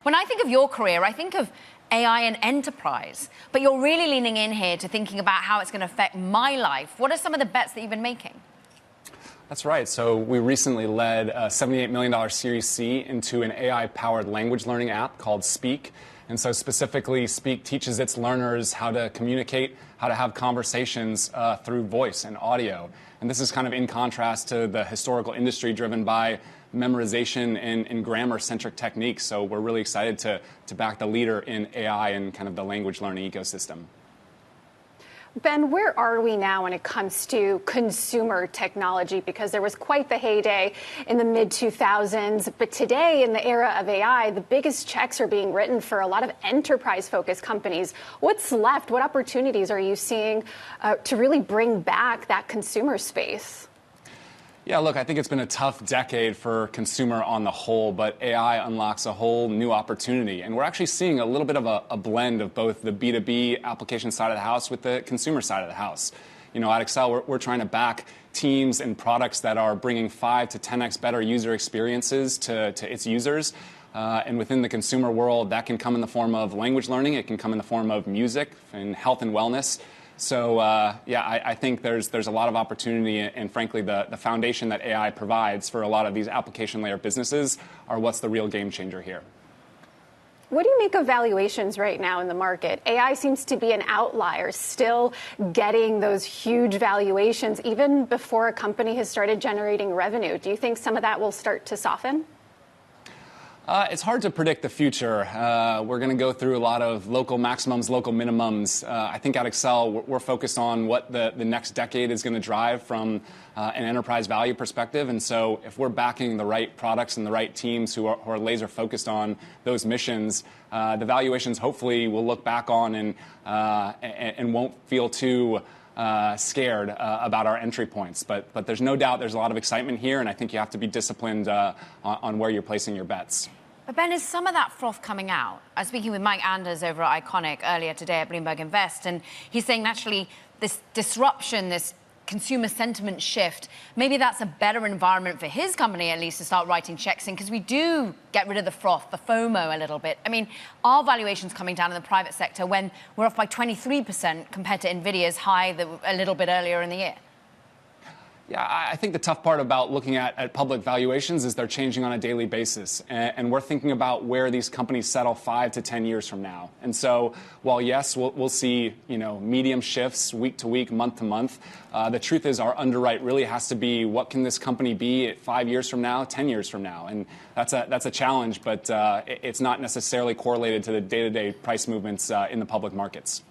When I think of your career, I think of AI and enterprise, but you're really leaning in here to thinking about how it's going to affect my life. What are some of the bets that you've been making? That's right. So we recently led a $78 million Series C into an AI-powered language learning app called Speak. And so specifically, Speak teaches its learners how to communicate, how to have conversations through voice and audio. And this is kind of in contrast to the historical industry driven by memorization and grammar-centric techniques. So we're really excited to back the leader in AI and kind of the language learning ecosystem. Ben, where are we now when it comes to consumer technology? Because there was quite the heyday in the mid-2000s. But today, in the era of AI, the biggest checks are being written for a lot of enterprise-focused companies. What's left? What opportunities are you seeing to really bring back that consumer space? Yeah, look, I think it's been a tough decade for consumer on the whole, but AI unlocks a whole new opportunity. And we're actually seeing a little bit of a blend of both the B2B application side of the house with the consumer side of the house. You know, at Accel, we're trying to back teams and products that are bringing 5 to 10x better user experiences to its users. And within the consumer world, that can come in the form of language learning. It can come in the form of music and health and wellness. So, yeah, I think there's a lot of opportunity, and frankly, the foundation that AI provides for a lot of these application layer businesses are what's the real game changer here. What do you make of valuations right now in the market? AI seems to be an outlier, still getting those huge valuations even before a company has started generating revenue. Do you think some of that will start to soften? It's hard to predict the future. We're going to go through a lot of local maximums, local minimums. I think at Accel, we're focused on what the next decade is going to drive from an enterprise value perspective. And so if we're backing the right products and the right teams who are laser focused on those missions, the valuations hopefully will look back on and won't feel too scared about our entry points. But there's no doubt there's a lot of excitement here, and I think you have to be disciplined on where you're placing your bets. But Ben, is some of that froth coming out? I was speaking with Mike Anders over at Iconic earlier today at Bloomberg Invest, and he's saying naturally this disruption, this consumer sentiment shift, maybe that's a better environment for his company at least to start writing checks in, because we do get rid of the froth, the FOMO a little bit. I mean, are valuations coming down in the private sector when we're off by 23% compared to NVIDIA's high a little bit earlier in the year? Yeah, I think the tough part about looking at public valuations is they're changing on a daily basis. And we're thinking about where these companies settle 5 to 10 years from now. And so while, yes, we'll see, medium shifts week to week, month to month, the truth is our underwrite really has to be what can this company be at 5 years from now, 10 years from now. And that's a challenge, but it's not necessarily correlated to the day-to-day price movements in the public markets.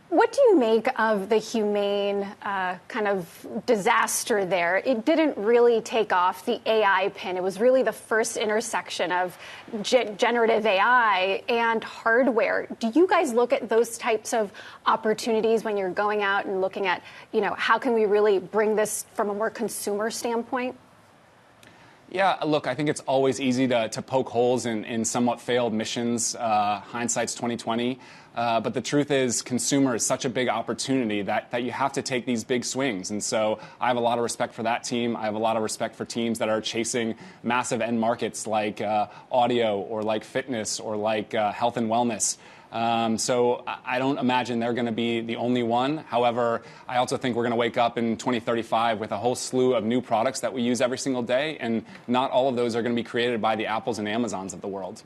What do you make of the Humane kind of disaster there? It didn't really take off the AI pin. It was really the first intersection of generative AI and hardware. Do you guys look at those types of opportunities when you're going out and looking at, how can we really bring this from a more consumer standpoint? Yeah, look, I think it's always easy to poke holes in somewhat failed missions. Hindsight's 2020. But the truth is, consumer is such a big opportunity that you have to take these big swings. And so I have a lot of respect for that team. I have a lot of respect for teams that are chasing massive end markets like audio or like fitness or like health and wellness. So I don't imagine they're going to be the only one. However, I also think we're going to wake up in 2035 with a whole slew of new products that we use every single day, and not all of those are going to be created by the Apples and Amazons of the world.